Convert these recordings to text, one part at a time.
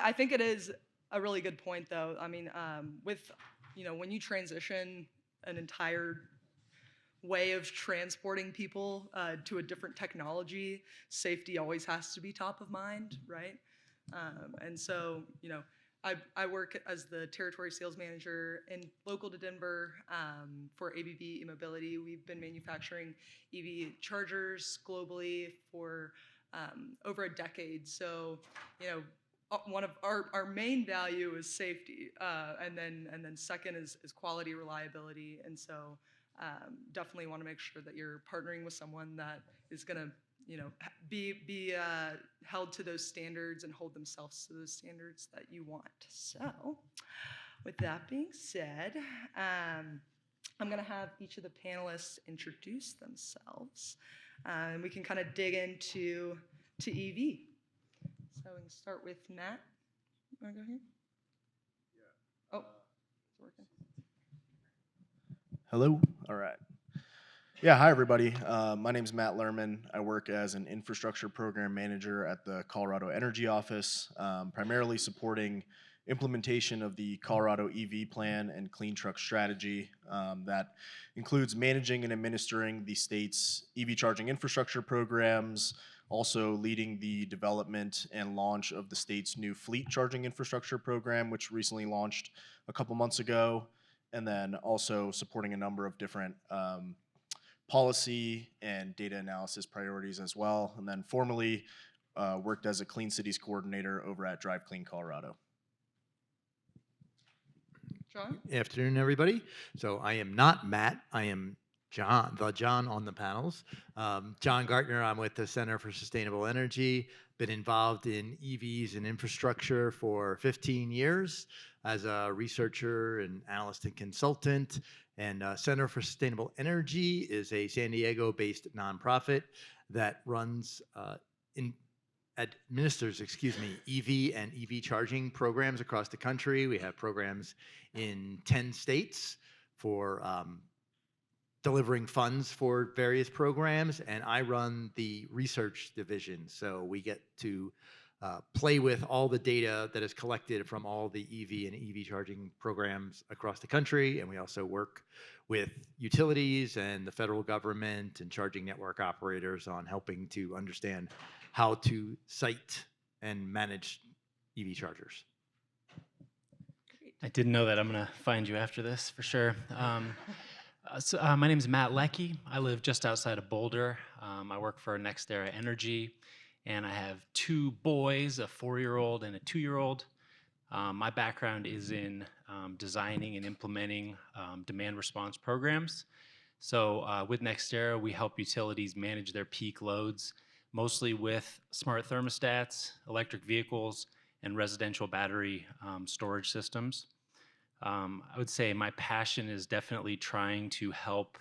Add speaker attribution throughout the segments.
Speaker 1: I think it is a really good point, though. I mean, with when you transition an entire way of transporting people to a different technology, safety always has to be top of mind, right? And so, I work as the territory sales manager in local to Denver for ABB eMobility. We've been manufacturing EV chargers globally for over a decade. So, one of our main value is safety, and then second is quality, reliability, and so definitely want to make sure that you're partnering with someone that is going to be held to those standards and hold themselves to those standards that you want. So, with that being said, I'm going to have each of the panelists introduce themselves, and we can kind of dig into EV. So we can start with Matt. You want to go here? Yeah. Oh, it's working.
Speaker 2: Hello. All right. Yeah, hi everybody. My name is Matt Lerman. I work as an infrastructure program manager at the Colorado Energy Office, primarily supporting implementation of the Colorado EV plan and clean truck strategy that includes managing and administering the state's EV charging infrastructure programs, also leading the development and launch of the state's new fleet charging infrastructure program, which recently launched a couple months ago, and then also supporting a number of different policy and data analysis priorities as well, and then formerly worked as a Clean Cities coordinator over at Drive Clean Colorado.
Speaker 1: John?
Speaker 3: Afternoon, everybody. So I am not Matt. I am John, the John on the panels. John Gartner, I'm with the Center for Sustainable Energy. Been involved in EVs and infrastructure for 15 years as a researcher and analyst and consultant. And Center for Sustainable Energy is a San Diego-based nonprofit that administers, EV and EV charging programs across the country. We have programs in 10 states for delivering funds for various programs, and I run the research division. So we get to play with all the data that is collected from all the EV and EV charging programs across the country, and we also work with utilities and the federal government and charging network operators on helping to understand how to site and manage EV chargers.
Speaker 4: I didn't know that. I'm going to find you after this for sure. My name is Matt Leckie. I live just outside of Boulder. I work for NextEra Energy, and I have two boys, a 4-year-old and a 2-year-old. My background is in designing and implementing demand response programs. So with NextEra, we help utilities manage their peak loads, mostly with smart thermostats, electric vehicles, and residential battery storage systems. I would say my passion is definitely trying to help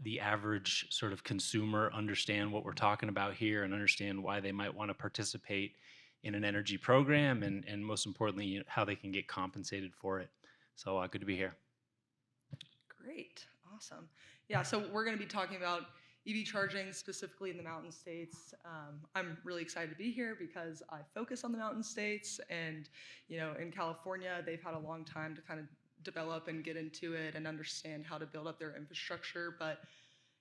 Speaker 4: the average sort of consumer understand what we're talking about here and understand why they might want to participate in an energy program and most importantly, how they can get compensated for it. So good to be here.
Speaker 1: Great, awesome. Yeah, so we're going to be talking about EV charging specifically in the Mountain States. I'm really excited to be here because I focus on the Mountain States, and in California, they've had a long time to kind of develop and get into it and understand how to build up their infrastructure. But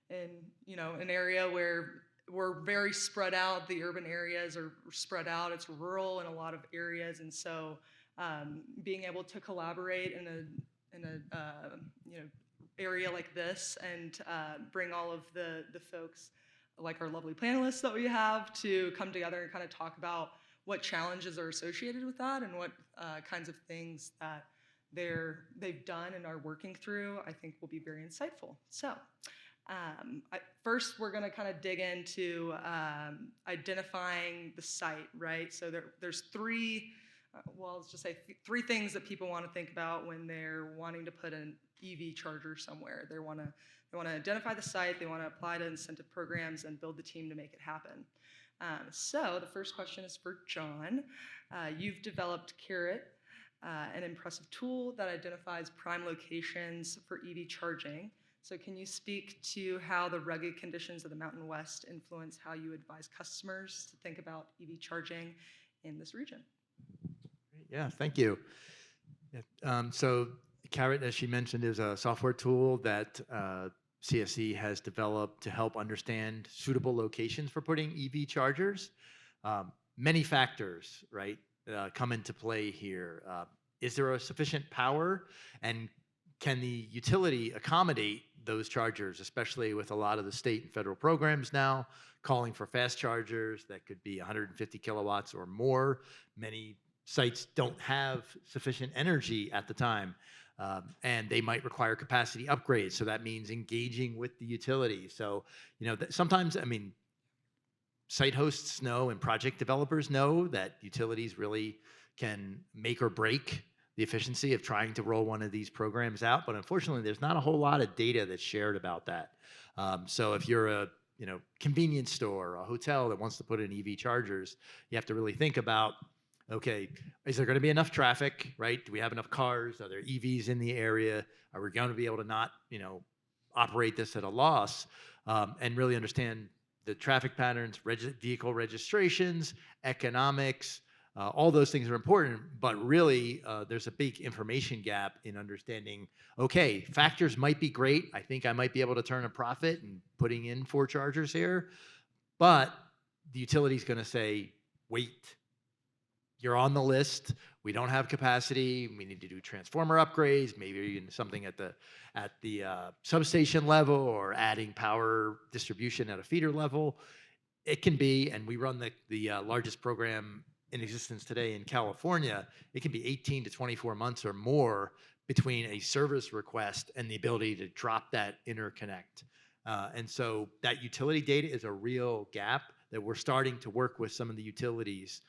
Speaker 1: in an area where we're very spread out, the urban areas are spread out. It's rural in a lot of areas, and so being able to collaborate in a area like this and bring all of the folks, like our lovely panelists that we have, to come together and kind of talk about what challenges are associated with that and what kinds of things that they've done and are working through, I think will be very insightful. So first, we're going to kind of dig into identifying the site, right? So there's three things that people want to think about when they're wanting to put an EV charger somewhere. They want to identify the site, they want to apply to incentive programs, and build the team to make it happen. So the first question is for John. You've developed Carrot, an impressive tool that identifies prime locations for EV charging. So can you speak to how the rugged conditions of the Mountain West influence how you advise customers to think about EV charging in this region?
Speaker 3: Yeah, thank you. Yeah, so Carrot, as she mentioned, is a software tool that CSE has developed to help understand suitable locations for putting EV chargers. Many factors, right, come into play here. Is there a sufficient power, and can the utility accommodate those chargers, especially with a lot of the state and federal programs now calling for fast chargers that could be 150 kilowatts or more? Many sites don't have sufficient energy at the time, and they might require capacity upgrades. So that means engaging with the utility. So, sometimes, I mean, site hosts know and project developers know that utilities really can make or break the efficiency of trying to roll one of these programs out. But unfortunately, there's not a whole lot of data that's shared about that. So if you're a convenience store, a hotel that wants to put in EV chargers, you have to really think about, okay, is there going to be enough traffic, right? Do we have enough cars? Are there EVs in the area? Are we going to be able to not, operate this at a loss? And really understand the traffic patterns, vehicle registrations, economics, all those things are important, but really there's a big information gap in understanding, okay, factors might be great. I think I might be able to turn a profit in putting in 4 chargers here, but the utility's going to say, wait, you're on the list. We don't have capacity. We need to do transformer upgrades, maybe even something at the substation level, or adding power distribution at a feeder level. It can be, and we run the largest program in existence today in California. It can be 18 to 24 months or more between a service request and the ability to drop that interconnect. And so that utility data is a real gap that we're starting to work with some of the utilities.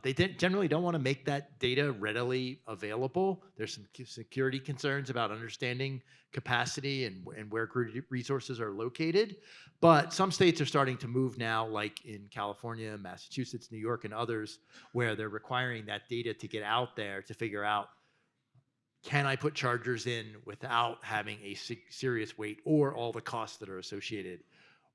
Speaker 3: They generally don't want to make that data readily available. There's some security concerns about understanding capacity and where grid resources are located. But some states are starting to move now, like in California, Massachusetts, New York, and others, where they're requiring that data to get out there to figure out, can I put chargers in without having a serious wait or all the costs that are associated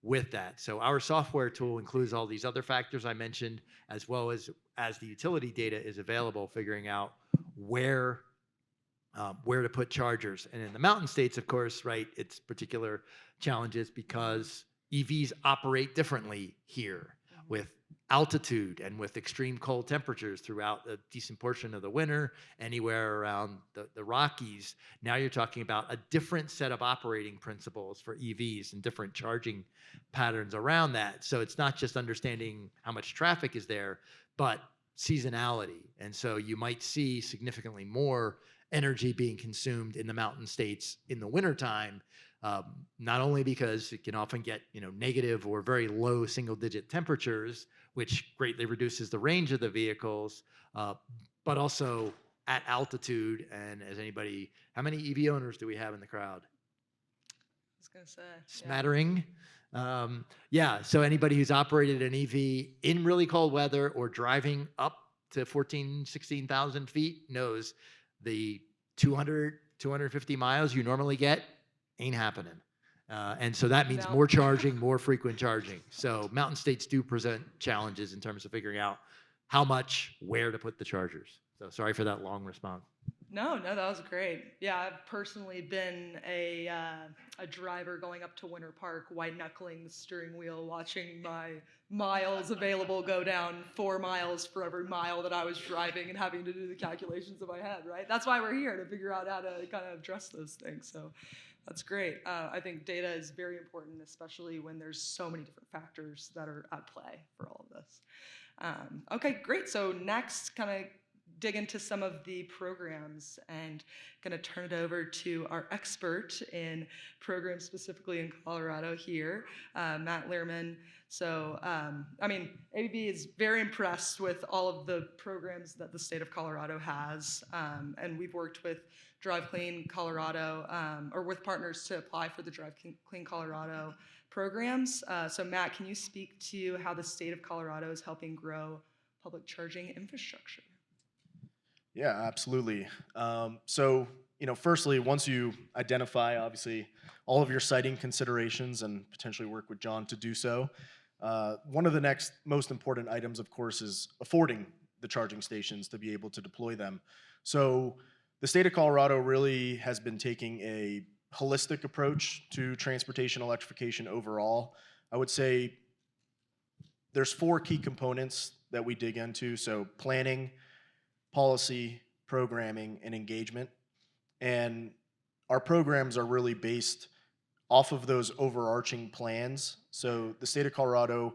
Speaker 3: with that. So our software tool includes all these other factors I mentioned, as well as the utility data is available, figuring out where to put chargers. And in the mountain states, of course, right, it's particular challenges because EVs operate differently here with altitude and with extreme cold temperatures throughout a decent portion of the winter, anywhere around the Rockies. Now you're talking about a different set of operating principles for EVs and different charging patterns around that. So it's not just understanding how much traffic is there, but seasonality. And so you might see significantly more energy being consumed in the mountain states in the wintertime, not only because it can often get negative or very low single-digit temperatures, which greatly reduces the range of the vehicles, but also at altitude. And how many EV owners do we have in the crowd?
Speaker 1: I was gonna say
Speaker 3: Smattering. So anybody who's operated an EV in really cold weather or driving up to 14, 16,000 feet knows the 200, 250 miles you normally get ain't happening. And so that means more charging, more frequent charging. So mountain states do present challenges in terms of figuring out how much, where to put the chargers. So sorry for that long response.
Speaker 1: No, that was great. Yeah, I've personally been a driver going up to Winter Park, white knuckling the steering wheel, watching my miles available go down 4 miles for every mile that I was driving, and having to do the calculations in my head, right? That's why we're here, to figure out how to kind of address those things. So that's great. I think data is very important, especially when there's so many different factors that are at play for all of this. Okay, great. So next, kind of dig into some of the programs, and going to turn it over to our expert in programs specifically in Colorado here, Matt Lehrman. So, ABB is very impressed with all of the programs that the state of Colorado has, and we've worked with Drive Clean Colorado, or with partners to apply for the Drive Clean Colorado programs. So Matt, can you speak to how the state of Colorado is helping grow public charging infrastructure?
Speaker 2: Yeah, absolutely. Firstly, once you identify, obviously, all of your siting considerations and potentially work with John to do so, one of the next most important items, of course, is affording the charging stations to be able to deploy them. So the state of Colorado really has been taking a holistic approach to transportation electrification overall. I would say there's 4 key components that we dig into. So planning, policy, programming, and engagement. And our programs are really based off of those overarching plans. So the state of Colorado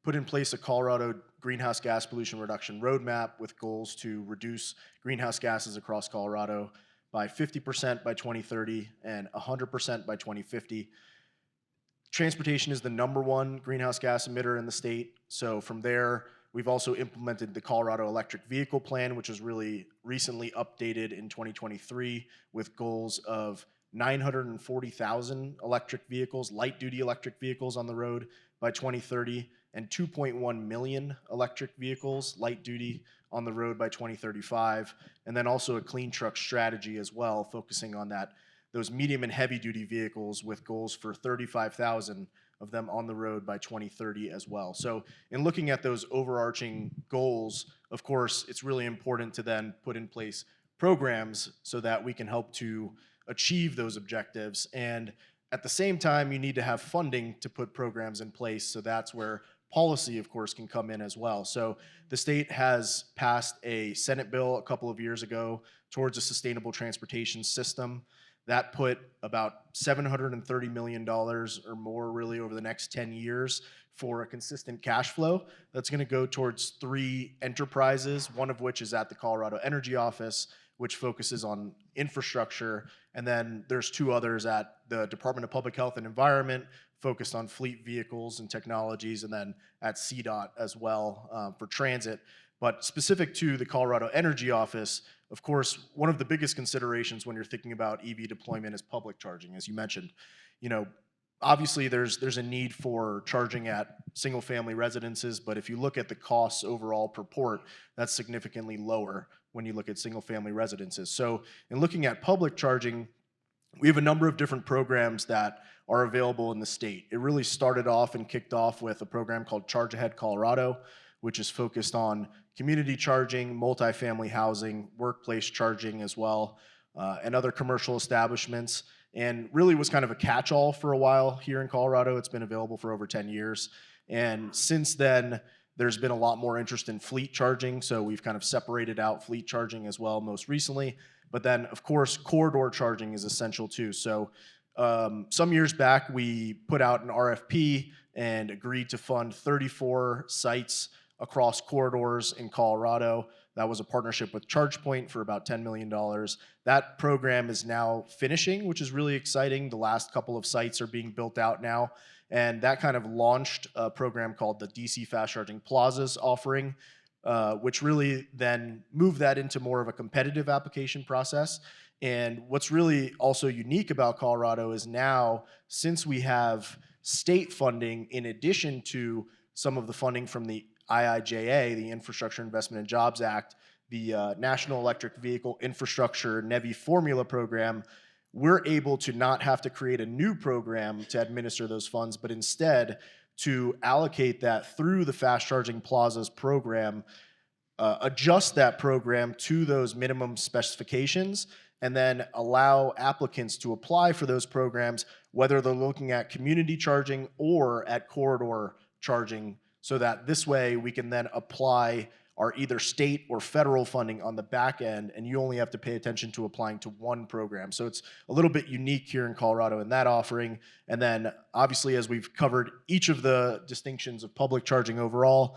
Speaker 2: put in place a Colorado greenhouse gas pollution reduction roadmap with goals to reduce greenhouse gases across Colorado by 50% by 2030 and 100% by 2050. Transportation is the #1 greenhouse gas emitter in the state. So from there, we've also implemented the Colorado Electric Vehicle Plan, which was really recently updated in 2023 with goals of 940,000 electric vehicles, light-duty electric vehicles on the road by 2030, and 2.1 million electric vehicles, light-duty, on the road by 2035. And then also a clean truck strategy as well, focusing on those medium and heavy-duty vehicles with goals for 35,000 of them on the road by 2030 as well. So in looking at those overarching goals, of course, it's really important to then put in place programs so that we can help to achieve those objectives. And at the same time, you need to have funding to put programs in place. So that's where policy, of course, can come in as well. So the state has passed a Senate bill a couple of years ago towards a sustainable transportation system. That put about $730 million or more really over the next 10 years for a consistent cash flow that's going to go towards 3 enterprises, one of which is at the Colorado Energy Office, which focuses on infrastructure. And then there's 2 others at the Department of Public Health and Environment, focused on fleet vehicles and technologies, and then at CDOT as well for transit. But specific to the Colorado Energy Office, of course, one of the biggest considerations when you're thinking about EV deployment is public charging, as you mentioned. Obviously there's a need for charging at single-family residences, but if you look at the costs overall per port, that's significantly lower when you look at single-family residences. So in looking at public charging, we have a number of different programs that are available in the state. It really started off and kicked off with a program called Charge Ahead Colorado, which is focused on community charging, multifamily housing, workplace charging as well, and other commercial establishments, and really was kind of a catch-all for a while here in Colorado. It's been available for over 10 years. And since then, there's been a lot more interest in fleet charging, so we've kind of separated out fleet charging as well most recently. But then, of course, corridor charging is essential too. So some years back, we put out an RFP and agreed to fund 34 sites across corridors in Colorado. That was a partnership with ChargePoint for about $10 million. That program is now finishing, which is really exciting. The last couple of sites are being built out now. And that kind of launched a program called the DC Fast Charging Plazas offering, which really then moved that into more of a competitive application process. And what's really also unique about Colorado is now, since we have state funding in addition to some of the funding from the IIJA, the Infrastructure Investment and Jobs Act, the National Electric Vehicle Infrastructure NEVI Formula Program, we're able to not have to create a new program to administer those funds, but instead to allocate that through the Fast Charging Plazas program, adjust that program to those minimum specifications, and then allow applicants to apply for those programs, whether they're looking at community charging or at corridor charging, so that this way we can then apply our either state or federal funding on the back end, and you only have to pay attention to applying to one program. So it's a little bit unique here in Colorado in that offering. And then obviously, as we've covered each of the distinctions of public charging overall,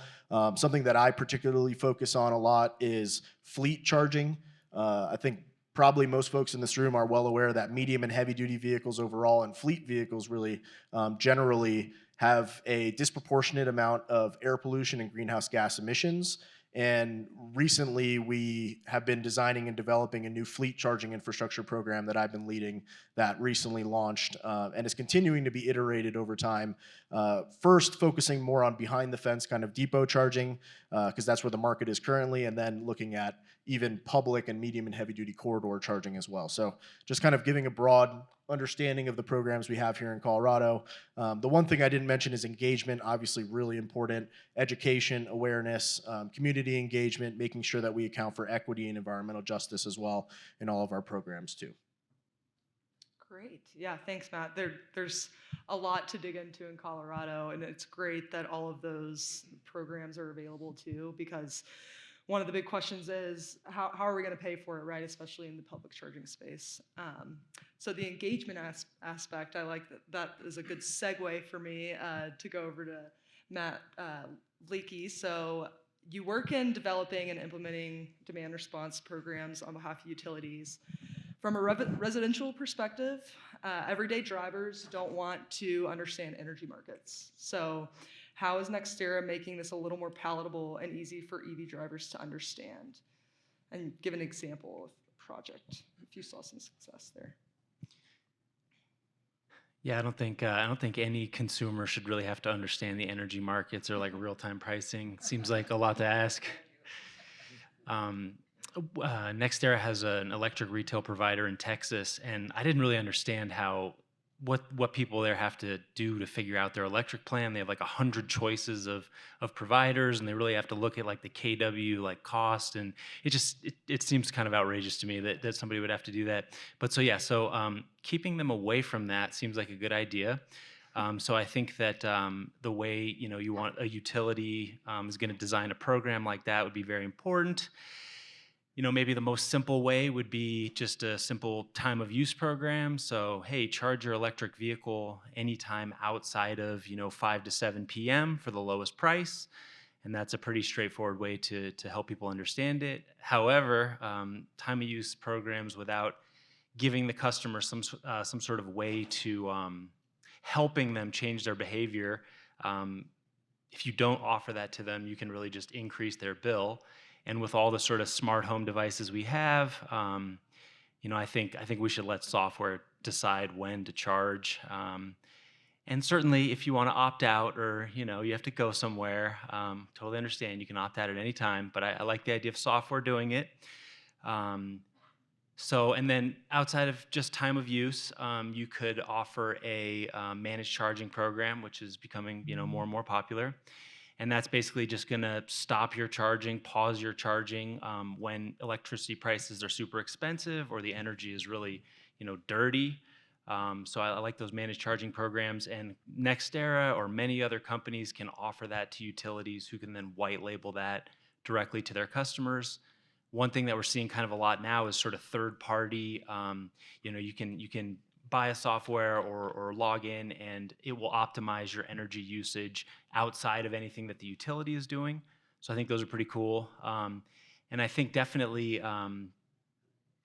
Speaker 2: something that I particularly focus on a lot is fleet charging. I think probably most folks in this room are well aware that medium and heavy duty vehicles overall and fleet vehicles really generally have a disproportionate amount of air pollution and greenhouse gas emissions. And recently, we have been designing and developing a new fleet charging infrastructure program that I've been leading that recently launched and is continuing to be iterated over time. First, focusing more on behind the fence kind of depot charging, because that's where the market is currently, and then looking at even public and medium and heavy duty corridor charging as well. So just kind of giving a broad understanding of the programs we have here in Colorado. The one thing I didn't mention is engagement, obviously really important. Education, awareness, community engagement, making sure that we account for equity and environmental justice as well in all of our programs too.
Speaker 1: Great. Yeah, thanks, Matt. There's a lot to dig into in Colorado, and it's great that all of those programs are available too, because one of the big questions is how are we going to pay for it, right? Especially in the public charging space. So the engagement aspect, I like that is a good segue for me to go over to Matt Leakey. So you work in developing and implementing demand response programs on behalf of utilities. From a residential perspective, everyday drivers don't want to understand energy markets. So how is NextEra making this a little more palatable and easy for EV drivers to understand? And give an example of a project if you saw some success there.
Speaker 4: Yeah, I don't think any consumer should really have to understand the energy markets or like real-time pricing. Seems like a lot to ask. NextEra has an electric retail provider in Texas, and I didn't really understand what people there have to do to figure out their electric plan. They have like 100 choices of providers, and they really have to look at like the kW like cost, and it seems kind of outrageous to me that somebody would have to do that. But so yeah, keeping them away from that seems like a good idea. So I think that the way you want a utility is going to design a program like that would be very important. Maybe the most simple way would be just a simple time of use program. So, hey, charge your electric vehicle anytime outside of 5 to 7 p.m. for the lowest price. And that's a pretty straightforward way to help people understand it. However, time of use programs without giving the customer some sort of way to helping them change their behavior, if you don't offer that to them, you can really just increase their bill. And with all the sort of smart home devices we have, I think we should let software decide when to charge. And certainly, if you want to opt out or you have to go somewhere, totally understand. You can opt out at any time. But I like the idea of software doing it. And then outside of just time of use, you could offer a managed charging program, which is becoming more and more popular. And that's basically just going to stop your charging, pause your charging when electricity prices are super expensive or the energy is really, dirty. So I like those managed charging programs. And NextEra or many other companies can offer that to utilities who can then white label that directly to their customers. One thing that we're seeing kind of a lot now is sort of third party. You can buy a software or log in, and it will optimize your energy usage outside of anything that the utility is doing. So I think those are pretty cool. And I think definitely, or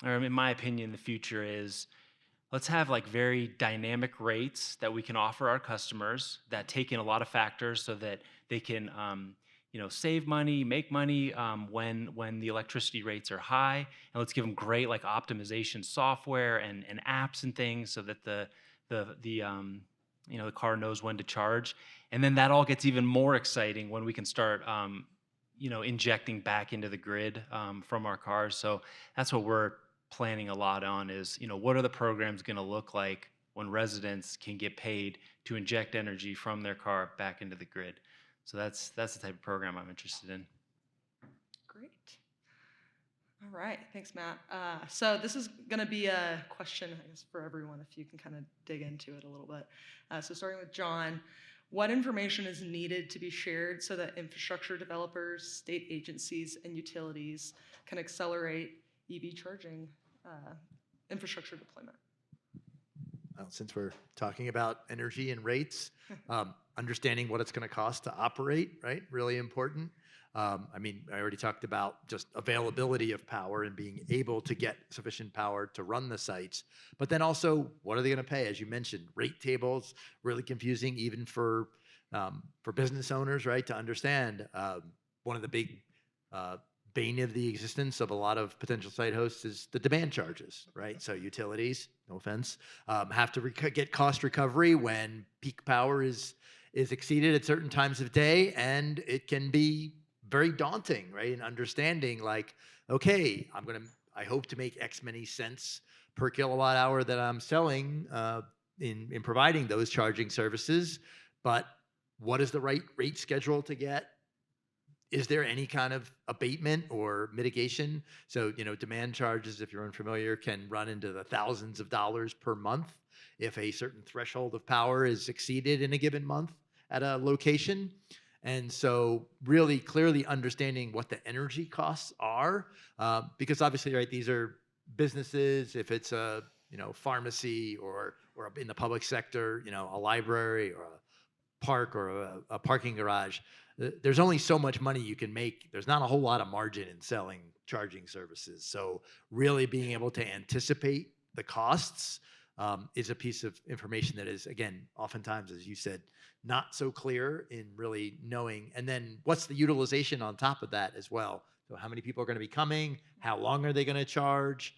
Speaker 4: in my opinion, the future is let's have like very dynamic rates that we can offer our customers that take in a lot of factors so that they can save money, make money when the electricity rates are high, and let's give them great like optimization software and apps and things so that the car knows when to charge, and then that all gets even more exciting when we can start injecting back into the grid from our cars. So that's what we're planning a lot on is what are the programs going to look like when residents can get paid to inject energy from their car back into the grid. So that's the type of program I'm interested in.
Speaker 1: Great. All right. Thanks, Matt. So this is going to be a question, I guess, for everyone, if you can kind of dig into it a little bit. So starting with John, what information is needed to be shared so that infrastructure developers, state agencies, and utilities can accelerate EV charging infrastructure deployment?
Speaker 3: Well, since we're talking about energy and rates, understanding what it's going to cost to operate, right? Really important. I already talked about just availability of power and being able to get sufficient power to run the sites. But then also, what are they going to pay? As you mentioned, rate tables, really confusing even for business owners, right? To understand. One of the big bane of the existence of a lot of potential site hosts is the demand charges, right? So utilities, no offense, have to get cost recovery when peak power is exceeded at certain times of day, and it can be very daunting, right? And understanding like, okay, I hope to make X many cents per kilowatt hour that I'm selling in providing those charging services. But what is the right rate schedule to get? Is there any kind of abatement or mitigation? So, demand charges, if you're unfamiliar, can run into the thousands of dollars per month if a certain threshold of power is exceeded in a given month at a location. And so really clearly understanding what the energy costs are, because obviously, right, these are businesses. If it's a, pharmacy or in the public sector, a library or a park or a parking garage, there's only so much money you can make. There's not a whole lot of margin in selling charging services. So really being able to anticipate the costs is a piece of information that is, again, oftentimes, as you said, not so clear in really knowing. And then what's the utilization on top of that as well? So how many people are going to be coming? How long are they going to charge?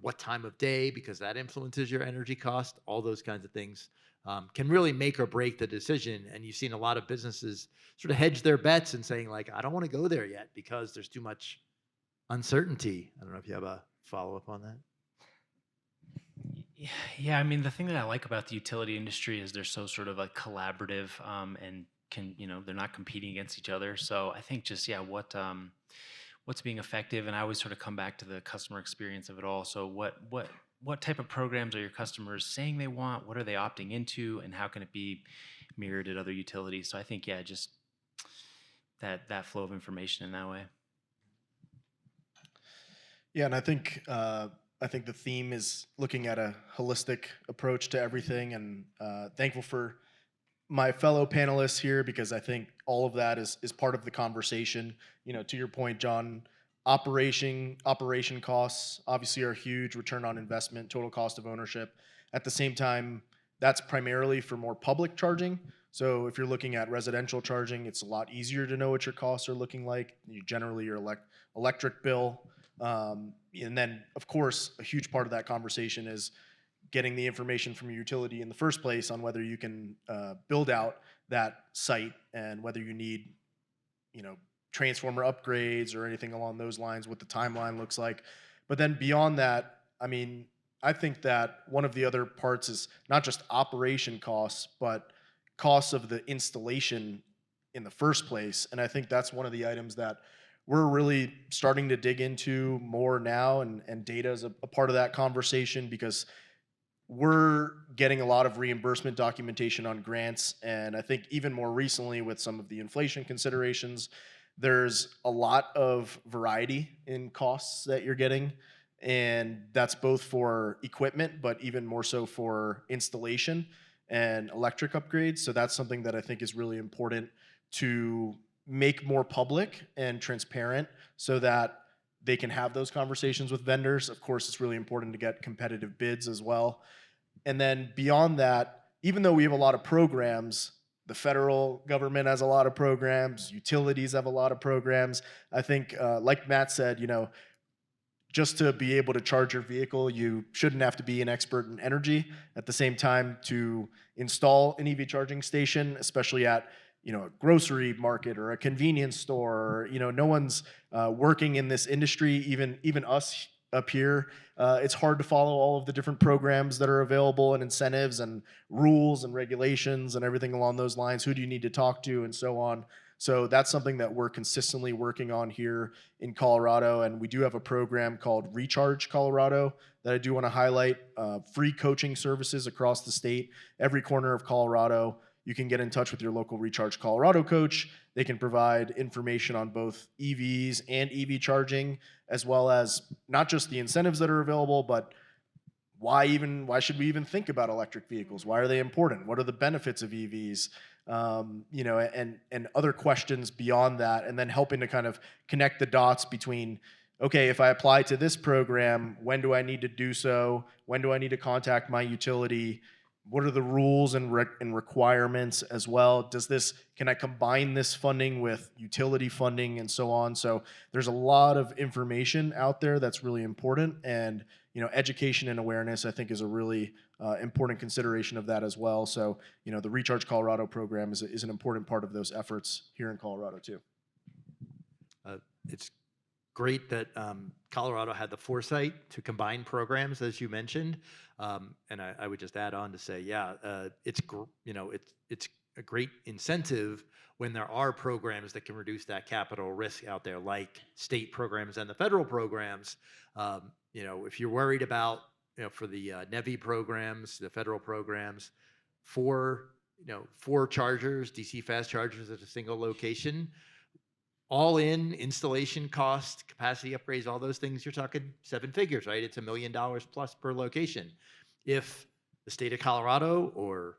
Speaker 3: What time of day? Because that influences your energy cost. All those kinds of things can really make or break the decision. And you've seen a lot of businesses sort of hedge their bets and saying, like, I don't want to go there yet because there's too much uncertainty. I don't know if you have a follow-up on that.
Speaker 4: Yeah, I mean, the thing that I like about the utility industry is they're so sort of like collaborative, and they're not competing against each other. So I think just, yeah, what's being effective, and I always sort of come back to the customer experience of it all. So what type of programs are your customers saying they want? What are they opting into, and how can it be mirrored at other utilities? So I think, yeah, just that flow of information in that way.
Speaker 2: Yeah, and I think the theme is looking at a holistic approach to everything, and thankful for my fellow panelists here because I think all of that is part of the conversation. To your point, John, operation costs obviously are huge. Return on investment, total cost of ownership. At the same time, that's primarily for more public charging. So if you're looking at residential charging, it's a lot easier to know what your costs are looking like. Generally, your electric bill. And then, of course, a huge part of that conversation is getting the information from your utility in the first place on whether you can build out that site and whether you need, transformer upgrades or anything along those lines, what the timeline looks like. But then beyond that, I mean, I think that one of the other parts is not just operation costs, but costs of the installation in the first place. And I think that's one of the items that we're really starting to dig into more now, and data is a part of that conversation because we're getting a lot of reimbursement documentation on grants. And I think even more recently with some of the inflation considerations, there's a lot of variety in costs that you're getting. And that's both for equipment, but even more so for installation and electric upgrades. So that's something that I think is really important to make more public and transparent so that they can have those conversations with vendors. Of course, it's really important to get competitive bids as well. And then beyond that, even though we have a lot of programs, the federal government has a lot of programs, utilities have a lot of programs. I think, like Matt said, just to be able to charge your vehicle, you shouldn't have to be an expert in energy. At the same time, to install an EV charging station, especially at a grocery market or a convenience store, no one's working in this industry, even us up here. It's hard to follow all of the different programs that are available and incentives and rules and regulations and everything along those lines. Who do you need to talk to and so on. So that's something that we're consistently working on here in Colorado. And we do have a program called Recharge Colorado that I do want to highlight. Free coaching services across the state, every corner of Colorado. You can get in touch with your local Recharge Colorado coach. They can provide information on both EVs and EV charging, as well as not just the incentives that are available, but why should we even think about electric vehicles? Why are they important? What are the benefits of EVs? And other questions beyond that, and then helping to kind of connect the dots between, okay, if I apply to this program, when do I need to do so? When do I need to contact my utility? What are the rules and requirements as well? Can I combine this funding with utility funding and so on? So there's a lot of information out there that's really important, and education and awareness I think is a really important consideration of that as well. So the Recharge Colorado program is an important part of those efforts here in Colorado too.
Speaker 3: It's great that Colorado had the foresight to combine programs, as you mentioned. And I would just add on to say, yeah, it's a great incentive when there are programs that can reduce that capital risk out there, like state programs and the federal programs. If you're worried about, for the NEVI programs, the federal programs, four chargers, DC fast chargers at a single location, all in installation cost, capacity upgrades, all those things, you're talking seven figures, right? It's $1 million plus per location. If the state of Colorado or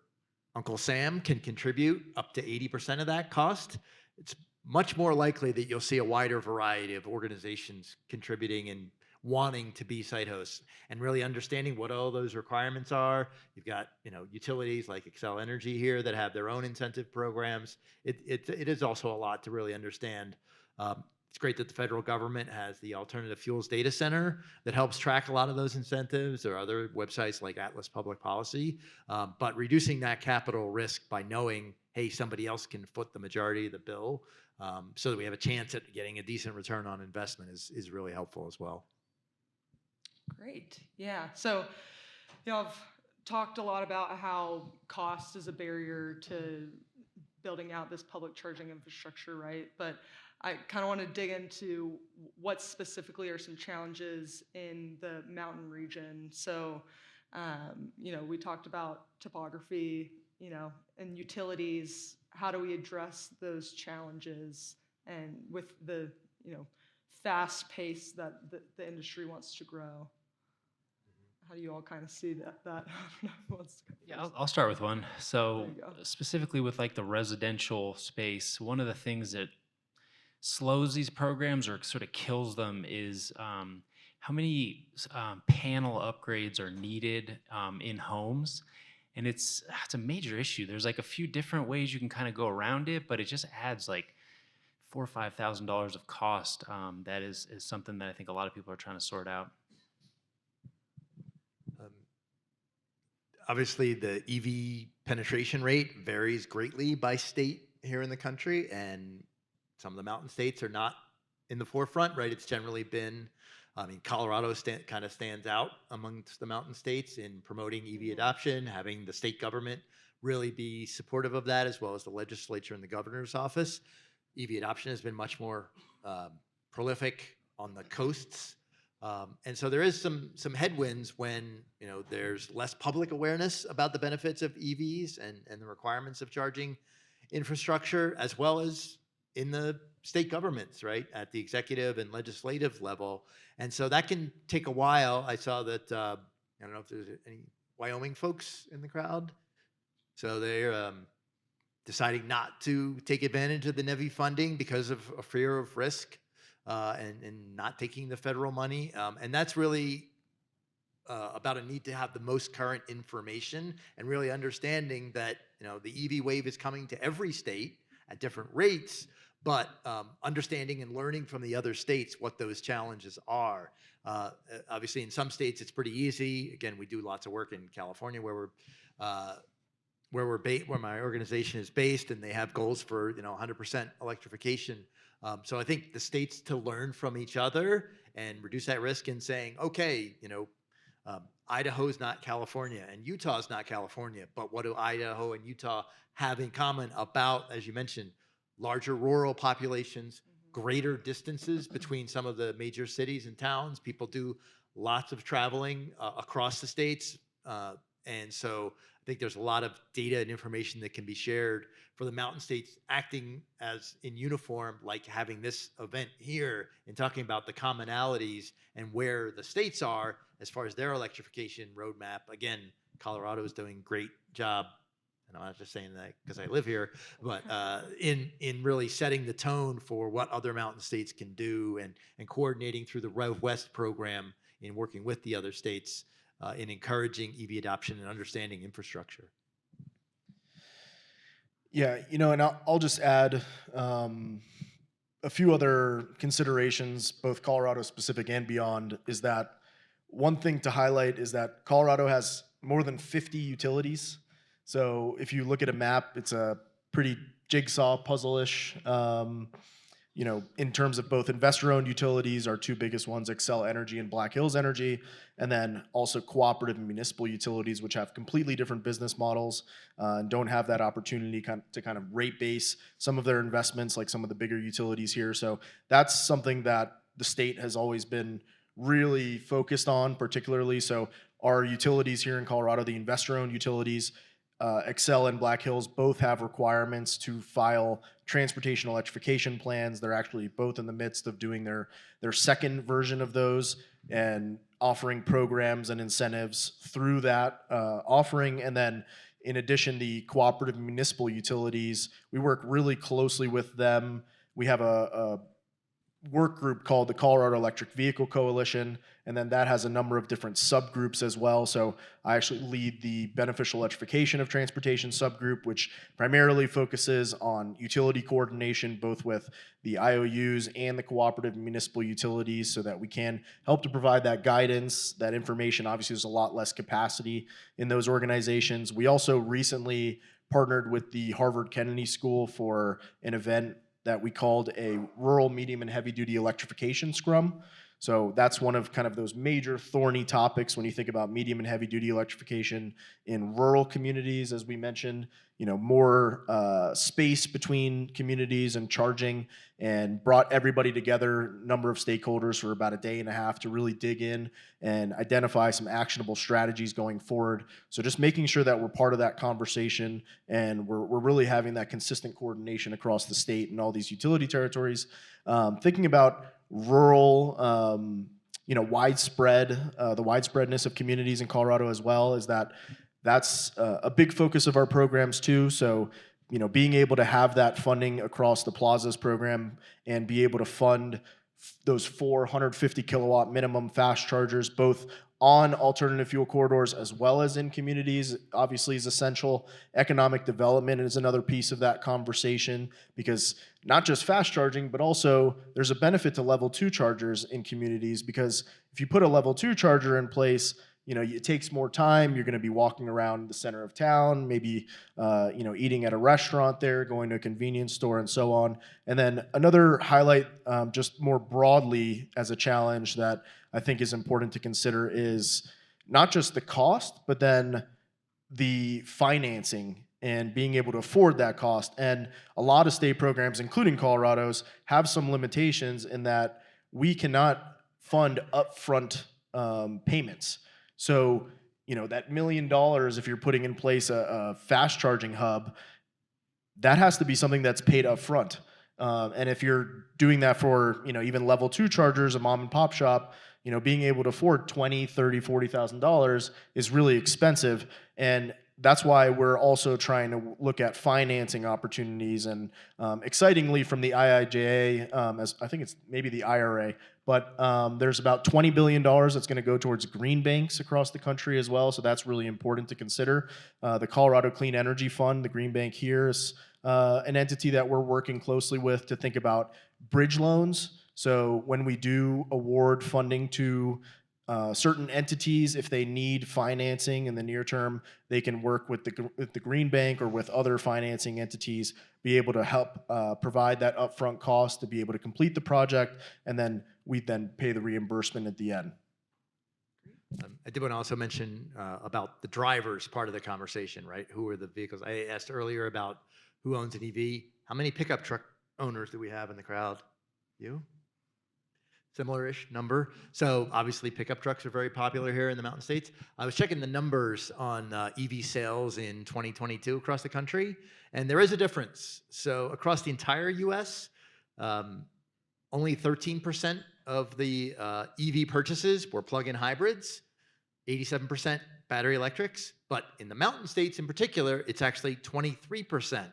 Speaker 3: Uncle Sam can contribute up to 80% of that cost, it's much more likely that you'll see a wider variety of organizations contributing and wanting to be site hosts, and really understanding what all those requirements are. You've got utilities like Xcel Energy here that have their own incentive programs. It is also a lot to really understand. It's great that the federal government has the Alternative Fuels Data Center that helps track a lot of those incentives, or other websites like Atlas Public Policy. But reducing that capital risk by knowing, hey, somebody else can foot the majority of the bill, so that we have a chance at getting a decent return on investment is really helpful as well.
Speaker 1: Great. Yeah. So, I've talked a lot about how cost is a barrier to building out this public charging infrastructure, right? But I kind of want to dig into what specifically are some challenges in the mountain region. So, we talked about topography, and utilities. How do we address those challenges? And with the, fast pace that the industry wants to grow. How do you all kind of see that?
Speaker 4: Yeah, I'll start with one. So
Speaker 1: There you go.
Speaker 4: specifically with like the residential space, one of the things that slows these programs or sort of kills them is how many panel upgrades are needed in homes. And it's a major issue. There's like a few different ways you can kind of go around it, but it just adds like $4,000 or $5,000 of cost. That is something that I think a lot of people are trying to sort out.
Speaker 3: Obviously, the EV penetration rate varies greatly by state here in the country, and some of the mountain states are not in the forefront, right? It's generally been, Colorado kind of stands out amongst the mountain states in promoting EV adoption, having the state government really be supportive of that, as well as the legislature and the governor's office. EV adoption has been much more prolific on the coasts. And so there is some headwinds when there's less public awareness about the benefits of EVs and the requirements of charging infrastructure, as well as in the state governments, right, at the executive and legislative level. And so that can take a while. I saw that, I don't know if there's any Wyoming folks in the crowd. So they're deciding not to take advantage of the NEVI funding because of a fear of risk. And not taking the federal money. And that's really about a need to have the most current information, and really understanding that the EV wave is coming to every state at different rates, but understanding and learning from the other states what those challenges are. Obviously, in some states, it's pretty easy. Again, we do lots of work in California where my organization is based, and they have goals for 100% electrification. So I think the states to learn from each other and reduce that risk in saying, okay, Idaho's not California and Utah's not California, but what do Idaho and Utah have in common about, as you mentioned, larger rural populations, greater distances between some of the major cities and towns. People do lots of traveling across the states. And so I think there's a lot of data and information that can be shared for the mountain states acting as in uniform, like having this event here and talking about the commonalities and where the states are as far as their electrification roadmap. Again, Colorado is doing a great job. And I'm not just saying that because I live here, but in really setting the tone for what other mountain states can do, and coordinating through the Rev West program in working with the other states in encouraging EV adoption and understanding infrastructure.
Speaker 2: Yeah, and I'll just add a few other considerations, both Colorado specific and beyond, is that one thing to highlight is that Colorado has more than 50 utilities. So if you look at a map, it's a pretty jigsaw puzzle-ish in terms of both investor-owned utilities, our two biggest ones, Excel Energy and Black Hills Energy, and then also cooperative and municipal utilities, which have completely different business models and don't have that opportunity to kind of rate base some of their investments like some of the bigger utilities here. So that's something that the state has always been really focused on, particularly. So our utilities here in Colorado, the investor-owned utilities, Excel and Black Hills both have requirements to file transportation electrification plans. They're actually both in the midst of doing their second version of those and offering programs and incentives through that offering. And then in addition, the cooperative municipal utilities, we work really closely with them. We have a work group called the Colorado Electric Vehicle Coalition, and then that has a number of different subgroups as well. So I actually lead the beneficial electrification of transportation subgroup, which primarily focuses on utility coordination, both with the IOUs and the cooperative municipal utilities, so that we can help to provide that guidance, that information. Obviously, there's a lot less capacity in those organizations. We also recently partnered with the Harvard Kennedy School for an event that we called a rural, medium, and heavy-duty electrification scrum. So that's one of kind of those major thorny topics when you think about medium and heavy-duty electrification in rural communities, as we mentioned, more space between communities and charging, and brought everybody together, number of stakeholders, for about a day and a half to really dig in and identify some actionable strategies going forward. So just making sure that we're part of that conversation and we're really having that consistent coordination across the state and all these utility territories. Thinking about rural, the widespreadness of communities in Colorado as well, is that's a big focus of our programs too. So, being able to have that funding across the Plazas program and be able to fund those 450 kilowatt minimum fast chargers, both on alternative fuel corridors as well as in communities, obviously is essential. Economic development is another piece of that conversation, because not just fast charging, but also there's a benefit to level 2 chargers in communities, because if you put a level 2 charger in place, it takes more time. You're going to be walking around the center of town, maybe, eating at a restaurant there, going to a convenience store, and so on. And then another highlight, just more broadly as a challenge that I think is important to consider, is not just the cost, but then the financing and being able to afford that cost. And a lot of state programs, including Colorado's, have some limitations in that we cannot fund upfront payments. So, that $1 million, if you're putting in place a fast charging hub, that has to be something that's paid up front. And if you're doing that for, even level 2 chargers, a mom and pop shop, being able to afford $20,000, $30,000, $40,000 is really expensive. And that's why we're also trying to look at financing opportunities. And excitingly, from the IIJA, as I think it's maybe the IRA, but there's about $20 billion that's going to go towards green banks across the country as well. So that's really important to consider. The Colorado Clean Energy Fund, the Green Bank here, is an entity that we're working closely with to think about bridge loans. So when we do award funding to certain entities, if they need financing in the near term, they can work with the Green Bank or with other financing entities, be able to help provide that upfront cost to be able to complete the project, and then we then pay the reimbursement at the end.
Speaker 3: I did want to also mention about the drivers part of the conversation, right? Who are the vehicles? I asked earlier about who owns an EV. How many pickup truck owners do we have in the crowd? You? Similar-ish number. So obviously pickup trucks are very popular here in the Mountain States. I was checking the numbers on EV sales in 2022 across the country, and there is a difference. So across the entire US, only 13% of the EV purchases were plug-in hybrids, 87% battery electrics, but in the Mountain States in particular, it's actually 23%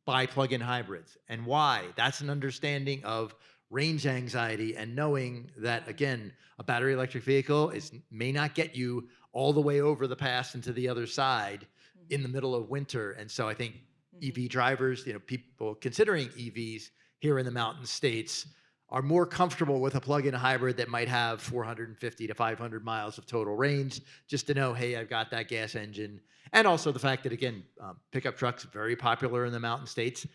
Speaker 3: buy plug-in hybrids. And why? That's an understanding of range anxiety and knowing that, again, a battery electric vehicle may not get you all the way over the pass and to the other side in the middle of winter. And so I think EV drivers, people considering EVs here in the Mountain States, are more comfortable with a plug-in hybrid that might have 450 to 500 miles of total range, just to know, hey, I've got that gas engine. And also the fact that, again, pickup trucks, very popular in the Mountain States.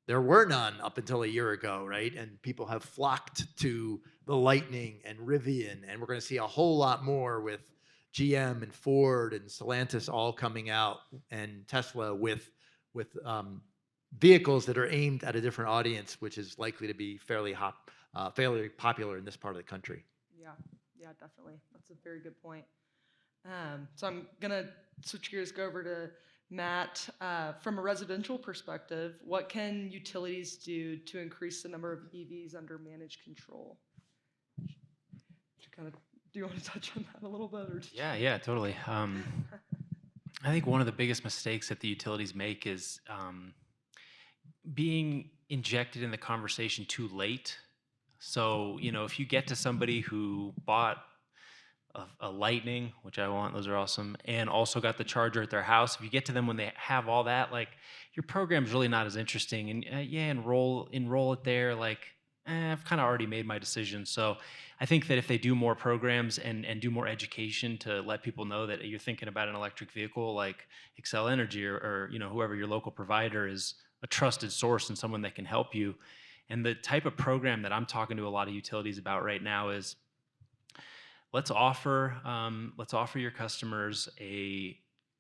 Speaker 3: there were none up until a year ago, right? And people have flocked to the Lightning and Rivian, and we're going to see a whole lot more with GM and Ford and Stellantis all coming out, and Tesla with vehicles that are aimed at a different audience, which is likely to be fairly popular in this part of the country.
Speaker 1: Yeah, yeah, definitely. That's a very good point. So I'm gonna switch gears, go over to Matt. From a residential perspective, what can utilities do to increase the number of EVs under managed control? Do you want to touch on that a little bit? Or
Speaker 4: Yeah, totally. I think one of the biggest mistakes that the utilities make is being injected in the conversation too late. So, if you get to somebody who bought a Lightning, which I want, those are awesome, and also got the charger at their house, if you get to them when they have all that, like, your program's really not as interesting. And enroll it there, like, I've kind of already made my decision. So I think that if they do more programs and do more education to let people know that you're thinking about an electric vehicle, like Excel Energy or whoever your local provider is a trusted source and someone that can help you. And the type of program that I'm talking to a lot of utilities about right now is, let's offer your customers an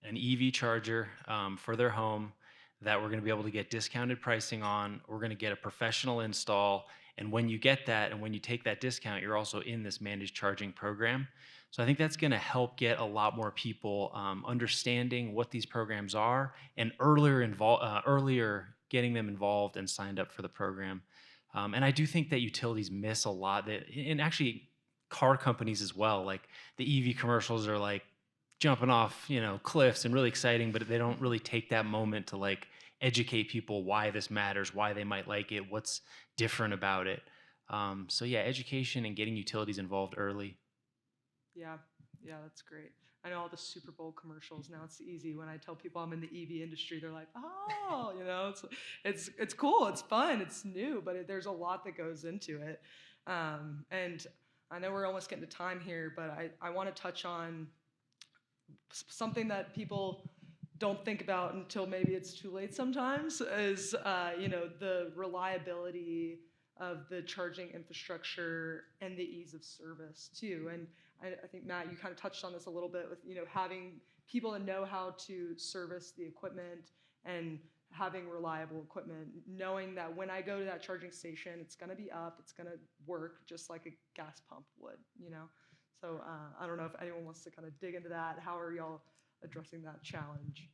Speaker 4: EV charger for their home that we're going to be able to get discounted pricing on. We're going to get a professional install. And when you get that and when you take that discount, you're also in this managed charging program. So I think that's going to help get a lot more people understanding what these programs are and earlier getting them involved and signed up for the program. And I do think that utilities miss a lot, and actually car companies as well. Like, the EV commercials are like jumping off, cliffs and really exciting, but they don't really take that moment to like educate people why this matters, why they might like it, what's different about it. So yeah, education and getting utilities involved early.
Speaker 1: Yeah, that's great. I know all the Super Bowl commercials now. It's easy when I tell people I'm in the EV industry. They're like, "Oh, it's cool, it's fun, it's new," but there's a lot that goes into it. And I know we're almost getting to time here, but I want to touch on something that people don't think about until maybe it's too late sometimes, is the reliability of the charging infrastructure and the ease of service too. And I think, Matt, you kind of touched on this a little bit with having people that know how to service the equipment and having reliable equipment, knowing that when I go to that charging station, it's going to be up, it's going to work just like a gas pump would. So I don't know if anyone wants to kind of dig into that. How are y'all addressing that challenge?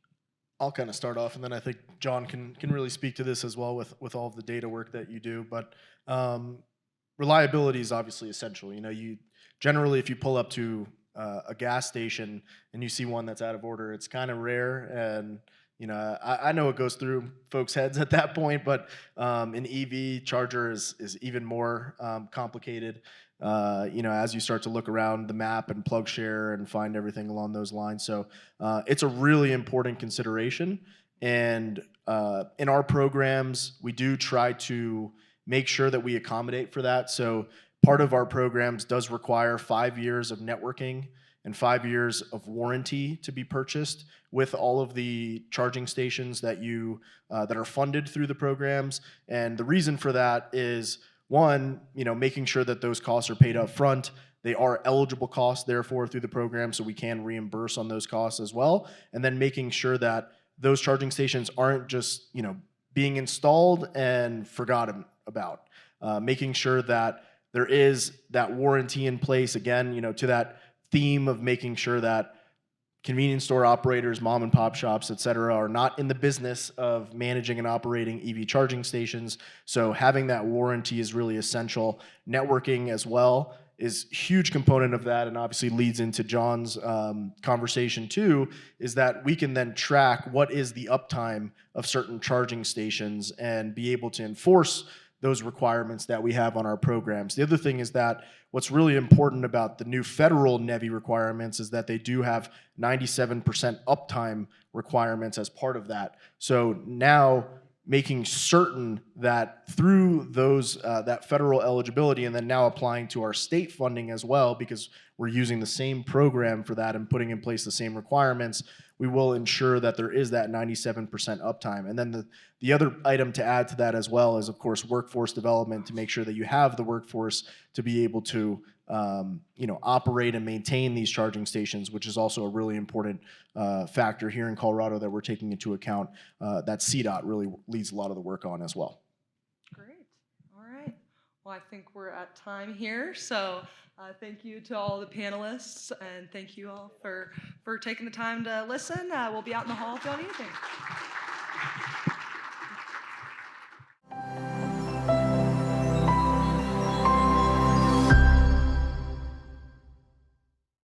Speaker 2: I'll kind of start off, and then I think John can really speak to this as well with all of the data work that you do. But reliability is obviously essential. You generally, if you pull up to a gas station and you see one that's out of order, it's kind of rare. And I know it goes through folks' heads at that point, but an EV charger is even more complicated. As you start to look around the map and PlugShare and find everything along those lines. So it's a really important consideration. And in our programs, we do try to make sure that we accommodate for that. So part of our programs does require 5 years of networking and 5 years of warranty to be purchased with all of the charging stations that are funded through the programs. And the reason for that is, one, making sure that those costs are paid up front. They are eligible costs, therefore, through the program, so we can reimburse on those costs as well. And then making sure that those charging stations aren't just, being installed and forgotten about. Making sure that there is that warranty in place, again, to that theme of making sure that convenience store operators, mom and pop shops, et cetera, are not in the business of managing and operating EV charging stations. So having that warranty is really essential. Networking as well is a huge component of that, and obviously leads into John's conversation too, is that we can then track what is the uptime of certain charging stations and be able to enforce those requirements that we have on our programs. The other thing is that what's really important about the new federal NEVI requirements is that they do have 97% uptime requirements as part of that. So now making certain that through those that federal eligibility, and then now applying to our state funding as well, because we're using the same program for that and putting in place the same requirements, we will ensure that there is that 97% uptime. And then the other item to add to that as well is, of course, workforce development to make sure that you have the workforce to be able to operate and maintain these charging stations, which is also a really important factor here in Colorado that we're taking into account that CDOT really leads a lot of the work on as well.
Speaker 1: Great. All right. Well, I think we're at time here. So thank you to all the panelists, and thank you all for taking the time to listen. We'll be out in the hall if y'all need anything.